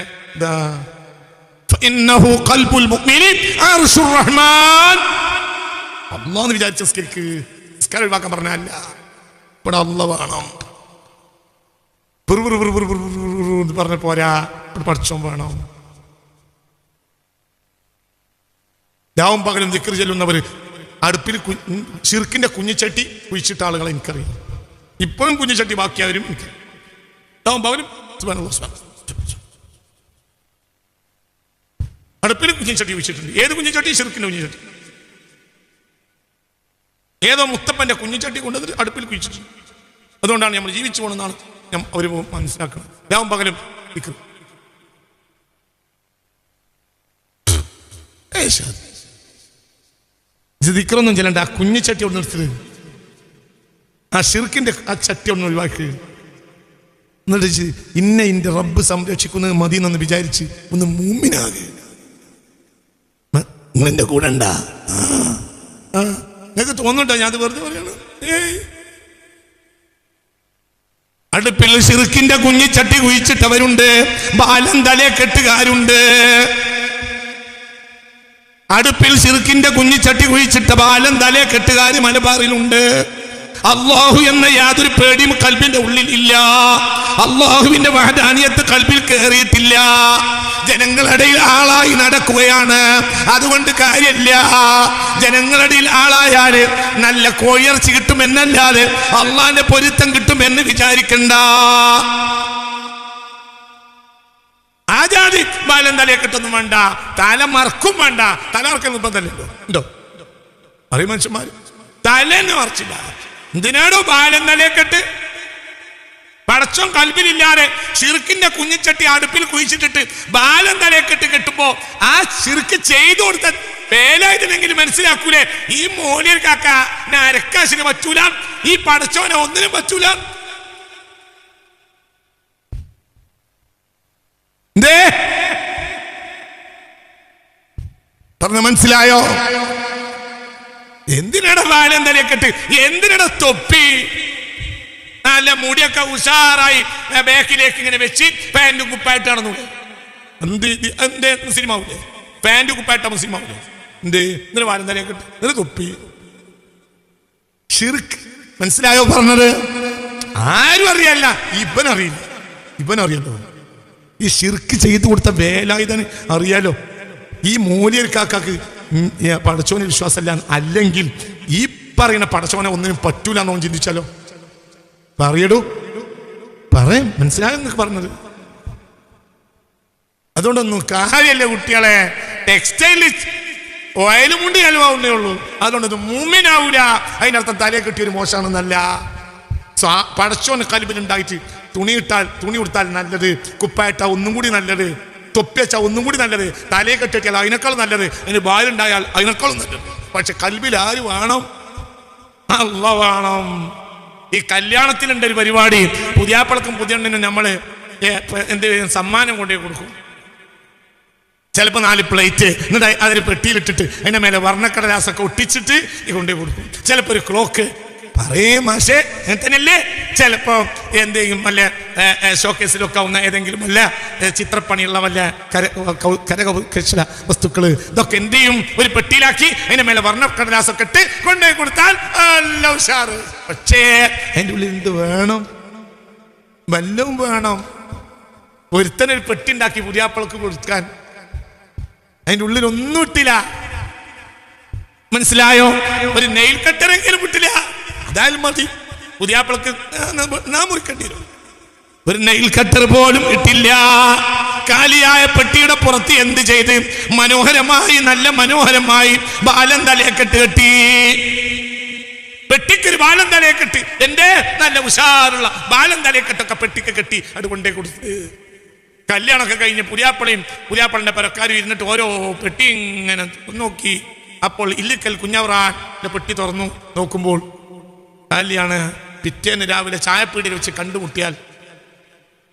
അല്ലാഹുവിനെ വിചാരിച്ച നിസ്കരിക്ക്. നിസ്കാരം ഒഴിവാക്കാൻ പറഞ്ഞല്ല, ഇവിടെ അല്ലാഹ് വേണം. പറഞ്ഞ പോരാ, ഇവിടെ പഠിച്ചോൻ വേണം. രാവും പകലും ദിക്ർ ചെല്ലുന്നവർ അടുപ്പിൽ ഷിർക്കിന്റെ കുഞ്ഞിച്ചട്ടി കുഴിച്ചിട്ട ആളുകളെ എനിക്കറിയാം. ഇപ്പോഴും കുഞ്ഞിച്ചട്ടി ബാക്കിയാവരും അവരും അടുപ്പിൽ കുഞ്ഞിച്ചട്ടി വെച്ചിട്ടുണ്ട്. ഏത് കുഞ്ഞിച്ചട്ടി? ശിർക്കിന്റെ കുഞ്ഞിച്ചട്ടി. ഏതോ മുത്തപ്പന്റെ കുഞ്ഞിച്ചട്ടി കൊണ്ടുവന്നിട്ട് അടുപ്പിൽ കുഴിച്ചിട്ടുണ്ട്. അതുകൊണ്ടാണ് നമ്മൾ ജീവിച്ചു പോകണമെന്നാണ് അവർ മനസ്സിലാക്കുന്നത്. രാവും പകലും ദിക്റൊന്നും ചെല്ലണ്ട. ആ കുഞ്ഞിച്ചട്ടി ഒന്ന് നിർത്തത്, ആ ഷിർക്കിന്റെ ആ ചട്ടി ഒന്ന് ഒഴിവാക്കി. എന്നിട്ട് ഇന്റെ റബ്ബ് സംരക്ഷിക്കുന്നത് മതി എന്ന് വിചാരിച്ച് ഒന്ന് മൂമിനാകെ. നിങ്ങളെന്റെ കൂടെ ഉണ്ടാ? നിങ്ങൾക്ക് തോന്നുന്നുണ്ടോ ഞാൻ അത് വെറുതെ പറയാണ്? അടുപ്പിൽ ഷിർക്കിന്റെ കുഞ്ഞിച്ചട്ടി കുഴിച്ചിട്ടവരുണ്ട്, ബാലം തലേ കെട്ടുകാരുണ്ട്. അടുപ്പിൽ ഷിർക്കിന്റെ കുഞ്ഞിച്ചട്ടി കുഴിച്ചിട്ട ബാലം തലേ കെട്ടുകാര് മലബാറിലുണ്ട്. അള്ളാഹു എന്ന യാതൊരു പേടിയും കൽബിന്റെ ഉള്ളിൽ ഇല്ല. അള്ളാഹുവിന്റെ വഹദാനിയത്ത് കൽബിൽ കയറിയിട്ടില്ല. ജനങ്ങളുടെ ആളായി നടക്കുകയാണ്. അതുകൊണ്ട് കാര്യമില്ല. ജനങ്ങളുടെ ആളായാല് നല്ല കോഴിയിറച്ചി കിട്ടുമെന്നല്ലാതെ അള്ളാന്റെ പൊരുത്തം കിട്ടുമെന്ന് വിചാരിക്കണ്ട. ആജാതി ബാലം തലയെ കിട്ടൊന്നും വേണ്ട, തല മറക്കും വേണ്ട. തല മറക്കാൻ നിർബന്ധമല്ലോ ഉണ്ടോ? അറിയ മനുഷ്യന്മാര് തലേന്ന് മറച്ചില്ല. എന്തിനാടോ ബാലം തലയെ കെട്ട്? പടച്ചോൻ കൽബിലില്ലാതെ ഷിർക്കിന്റെ കുഞ്ഞിച്ചട്ടി അടുപ്പിൽ കുഴിച്ചിട്ടിട്ട് ബാലം തലയെ കെട്ട് കെട്ടുമ്പോ ആ ഷിർക്ക് ചെയ്തു കൊടുത്ത പേലായതിനെങ്കിലും മനസ്സിലാക്കൂലേ? ഈ മോലിയർ കാക്ക അരക്കാശിന് പറ്റൂല, ഈ പടച്ചോനെ ഒന്നിനും പറ്റൂല. പറഞ്ഞ മനസ്സിലായോ? എന്തിനാണ് ബാലം തലയെ കെട്ട്? എന്തിനാണ് തൊപ്പി? നല്ല മുടിയൊക്കെ ഉഷാറായി ബാക്കിലേക്ക് ഇങ്ങനെ വെച്ച് പാൻറ്റും കുപ്പായിട്ട് നടന്നു. എന്തേ മുസ്ലിം ആവൂലേ? പാൻറ്റും കുപ്പായിട്ട മുസ്ലിം ആവൂലേ? എന്തിനു ബാലം തലയെ കെട്ട്? എന്തിനു തൊപ്പി? ഷിർക്ക്. മനസ്സിലായോ പറഞ്ഞത്? ആരും അറിയല്ല, ഇവനറിയില്ല. ഇവനറിയല്ലോ ഈ ഷിർക്ക് ചെയ്തു കൊടുത്ത വേലായുധന് അറിയാലോ. ഈ മൂലിയർ കാക്കാക്ക് പടച്ചോനെ വിശ്വാസമല്ല. അല്ലെങ്കിൽ ഈ പറയുന്ന പടച്ചോനെ ഒന്നിനും പറ്റൂല എന്നോ ചിന്തിച്ചാലോ? പറയടൂ, പറയാം. മനസ്സിലായെന്നൊക്കെ പറഞ്ഞത്. അതുകൊണ്ടൊന്നും കാര്യമല്ല കുട്ടികളെ. ടെക്സ്റ്റൈലിൽ ഓയിലും ഉണ്ട്, ഹലുവാവുന്നേ ഉള്ളൂ. അതുകൊണ്ടത് മൂമിനാവൂല. അതിനർത്ഥം തലയെ കിട്ടിയൊരു മോശമാണെന്നല്ല. പടച്ചോന് കൽബിലുണ്ടായിട്ട് തുണി കൊടുത്താൽ നല്ലത്, കുപ്പായിട്ടാ ഒന്നും കൂടി നല്ലത്, തൊപ്പിയച്ചാ ഒന്നും കൂടി നല്ലത്, തലയെ കെട്ടിയാൽ അതിനേക്കാൾ നല്ലത്, അതിന് ബാലുണ്ടായാൽ അതിനേക്കാളും നല്ലത്. പക്ഷെ കൽബിൽ ആര് വേണം? അല്ലാഹ് വേണം. ഈ കല്യാണത്തിലുണ്ട് ഒരു പരിപാടി. പുതിയാപ്പളക്കും പുതിയണ്ണിനും നമ്മള് എന്ത് സമ്മാനം കൊണ്ടേ കൊടുക്കും. ചിലപ്പോൾ 4 പ്ലേറ്റ്, എന്നിട്ട് അതിന് പെട്ടിയിലിട്ടിട്ട് അതിൻ്റെ മേലെ വർണ്ണക്കടലാസൊക്കെ ഒട്ടിച്ചിട്ട് കൊണ്ടേ കൊടുക്കും. ചിലപ്പോൾ ഒരു ക്ലോക്ക്. പറയേ മാഷേ, അങ്ങനെ തന്നെയല്ലേ? ചിലപ്പോ എന്തെങ്കിലും വല്ല ഷോക്കേസിലൊക്കെ ആവുന്ന ഏതെങ്കിലും വല്ല ചിത്രപ്പണിയുള്ള വല്ല കരകൗശല വസ്തുക്കള് ഇതൊക്കെ എന്ത് ചെയ്യും? ഒരു പെട്ടിയിലാക്കി അതിന്റെ മേലെ വർണ്ണക്കടലാസൊക്കെ ഇട്ട് കൊണ്ടുപോയി കൊടുത്താൽ നല്ല ഉഷാറ്. പക്ഷേ അതിൻ്റെ ഉള്ളിൽ എന്ത് വേണം? വല്ലതും വേണം. ഒരുത്തനൊരു പെട്ടി ഉണ്ടാക്കി പുതിയാപ്പളക്ക് കൊടുക്കാൻ, അതിൻ്റെ ഉള്ളിൽ ഒന്നും ഇട്ടില്ല. മനസ്സിലായോ? ഒരു നെയിൽ കട്ടറെങ്കിലും ഇട്ടില്ല. അതായാലും മതി. പുതിയാപ്പളക്ക് നാം മുറിക്കേണ്ടി വരും. ഒരു നെയിൽ കട്ടർ പോലും ഇട്ടില്ല. കാലിയായ പെട്ടിയുടെ പുറത്ത് എന്ത് ചെയ്ത്? മനോഹരമായി, നല്ല മനോഹരമായി ബാലം തലയെ കെട്ടി. പെട്ടിക്കൊരു ബാലം തലയെ കെട്ടി. എന്റെ നല്ല ഉഷാറുള്ള ബാലം തലയെ കെട്ടൊക്കെ പെട്ടിക്ക് കെട്ടി അതുകൊണ്ടേ കൊടുത്ത്. കല്യാണമൊക്കെ കഴിഞ്ഞ് പുതിയാപ്പളിന്റെ പരക്കാരും ഇരുന്നിട്ട് ഓരോ പെട്ടി ഇങ്ങനെ നോക്കി. അപ്പോൾ ഇല്ലിക്കൽ കുഞ്ഞവറാന്റെ പെട്ടി തുറന്നു നോക്കുമ്പോൾ കല്യാണ്. പിറ്റേന്ന് രാവിലെ ചായപ്പീടിയിൽ വെച്ച് കണ്ടുമുട്ടിയാൽ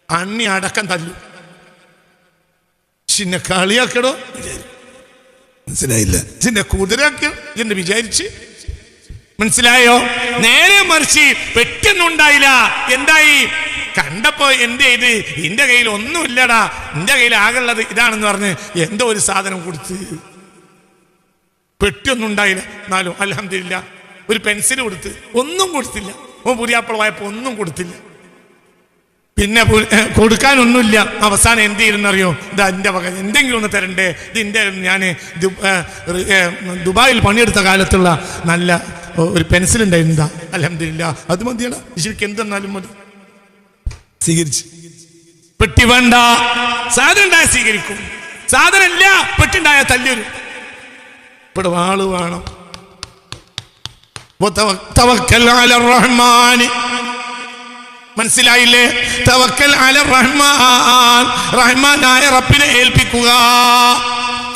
അണ്ണി അടക്കം തല്ലു. ചിന്നെ കളിയാക്കടോ, മനസ്സിലായില്ല? ചിന്നെ കുതിരാക്കി എന്ന് വിചാരിച്ച്. മനസ്സിലായോ? നേരെ മറിച്ച് പെട്ടെന്നും ഉണ്ടായില്ല. എന്തായി? കണ്ടപ്പോ എന്ത് ചെയ്ത്? എന്റെ കയ്യിൽ ഒന്നുമില്ലടാ, എന്റെ കയ്യിൽ ആകുള്ളത് ഇതാണെന്ന് പറഞ്ഞ് എന്തോ ഒരു സാധനം കൊടുത്ത്. പെട്ടിയൊന്നും ഉണ്ടായില്ല. എന്നാലും അൽഹംദുലില്ലാ ഒരു പെൻസിൽ കൊടുത്ത്. ഒന്നും കൊടുത്തില്ല. പുതിയാപ്പള വായപ്പോ ഒന്നും കൊടുത്തില്ല. പിന്നെ കൊടുക്കാനൊന്നുമില്ല. അവസാനം എന്ത് ചെയ്യുന്നറിയോ? ഇത് എൻ്റെ വക എന്തെങ്കിലും ഒന്ന് തരണ്ടേ? ഇതിൻ്റെ ഞാൻ ദുബായിൽ പണിയെടുത്ത കാലത്തുള്ള നല്ല ഒരു പെൻസിൽ ഉണ്ടായിരുന്നാ, അൽഹംദുലില്ലാ അത് മതിയാണ്, ശരിക്കും എന്തെന്നാലും മതി. സ്വീകരിച്ച്. പെട്ടി വേണ്ട, സാധനം ഉണ്ടായ സ്വീകരിക്കും, സാധനം ഇല്ല പെട്ടി ഉണ്ടായ തല്ലൊരു. ഇവിടെ ആള് വേണം. തവക്കൽ അലർ റഹ്മാൻ, മനസ്സിലായില്ലേ? തവക്കൽ അലർ റഹ്മാൻ, റഹ്മാനായ റബ്ബിനെ ഏൽപ്പിക്കുക.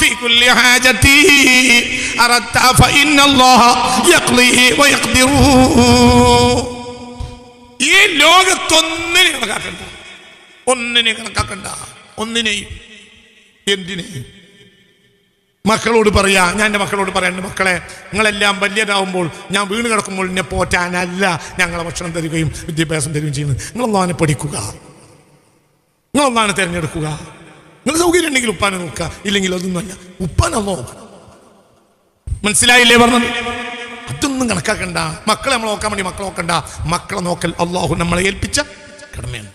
ഫീ കുല്ലി ഹാജതി അറദത ഫഇന്ന അല്ലാഹ യഖ്ലി വയഖ്ദിറു. ഈ ലോകത്തൊന്നിനെ കണക്കാക്കണ്ട, ഒന്നിനെ കണക്കാക്കണ്ട, ഒന്നിനെയും. എന്തിനേയും മക്കളോട് പറയാ, ഞാൻ എൻ്റെ മക്കളോട് പറയാണ്ട്, മക്കളെ നിങ്ങളെല്ലാം വലിയതാവുമ്പോൾ ഞാൻ വീണ് കിടക്കുമ്പോൾ എന്നെ പോറ്റാനല്ല ഞങ്ങളെ ഭക്ഷണം തരികയും വിദ്യാഭ്യാസം തരികയും ചെയ്യുന്നത്. നിങ്ങളൊന്നാണ് പഠിക്കുക, നിങ്ങളൊന്നാണ് തിരഞ്ഞെടുക്കുക. നിങ്ങൾ സൗകര്യം ഉണ്ടെങ്കിൽ ഉപ്പാനെ നോക്കുക, ഇല്ലെങ്കിൽ അതൊന്നുമല്ല, ഉപ്പാനെ നോക്കണം. മനസ്സിലായില്ലേ പറഞ്ഞത്? അതൊന്നും കണക്കാക്കണ്ട. മക്കളെ നമ്മൾ നോക്കാൻ വേണ്ടി മക്കളെ നോക്കണ്ട. മക്കളെ നോക്കൽ അള്ളാഹു നമ്മളെ ഏൽപ്പിച്ച കടമയാണ്.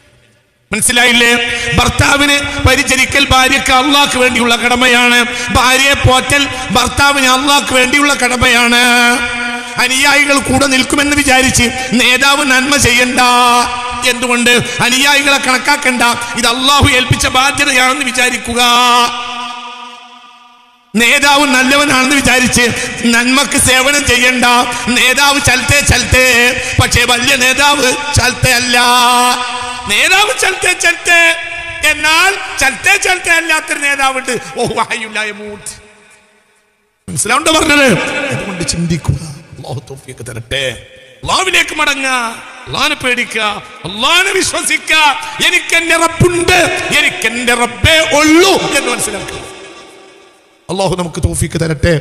മനസ്സിലായില്ലേ? ഭർത്താവിന് പരിചരിക്കൽ ഭാര്യക്ക് അള്ളാഹ്ക്ക് വേണ്ടിയുള്ള കടമയാണ്. ഭാര്യയെ പോറ്റൽ ഭർത്താവിന് അള്ളാഹ്ക്ക് വേണ്ടിയുള്ള കടമയാണ്. അനുയായികൾ കൂടെ നിൽക്കുമെന്ന് വിചാരിച്ച് നേതാവ് നന്മ ചെയ്യണ്ട. എന്തുകൊണ്ട്? അനുയായികളെ കണക്കാക്കണ്ട, ഇത് അള്ളാഹു ഏൽപ്പിച്ച ബാധ്യതയാണെന്ന് വിചാരിക്കുക. നേതാവ് നല്ലവനാണെന്ന് വിചാരിച്ച് നന്മക്ക് സേവനം ചെയ്യണ്ട. നേതാവ് ചലത്തെ, പക്ഷേ വലിയ നേതാവ് ചലത്തെ അല്ല. നേതാവ് ചലത്തെ എന്നാൽ ചലത്തെ അല്ലാത്തൊരു നേതാവുണ്ട്. മനസ്സിലാവുണ്ടോ പറഞ്ഞത്? അതുകൊണ്ട് ചിന്തിക്കുക. അല്ലാഹു തൗഫീഖ് തരട്ടെ. അല്ലാഹുവിലേക്ക് മടങ്ങുക, അല്ലാഹുവിനെ പേടിക്കുക, അല്ലാഹുവിനെ വിശ്വസിക്കുക. എനിക്ക് എന്റെ റബ്ബുണ്ട്, എനിക്ക് എന്റെ റബ്ബേ ഉള്ളൂ എന്ന് മനസ്സിലാക്കുക. അല്ലാഹു നമുക്ക് തൗഫീഖ് തരട്ടെ.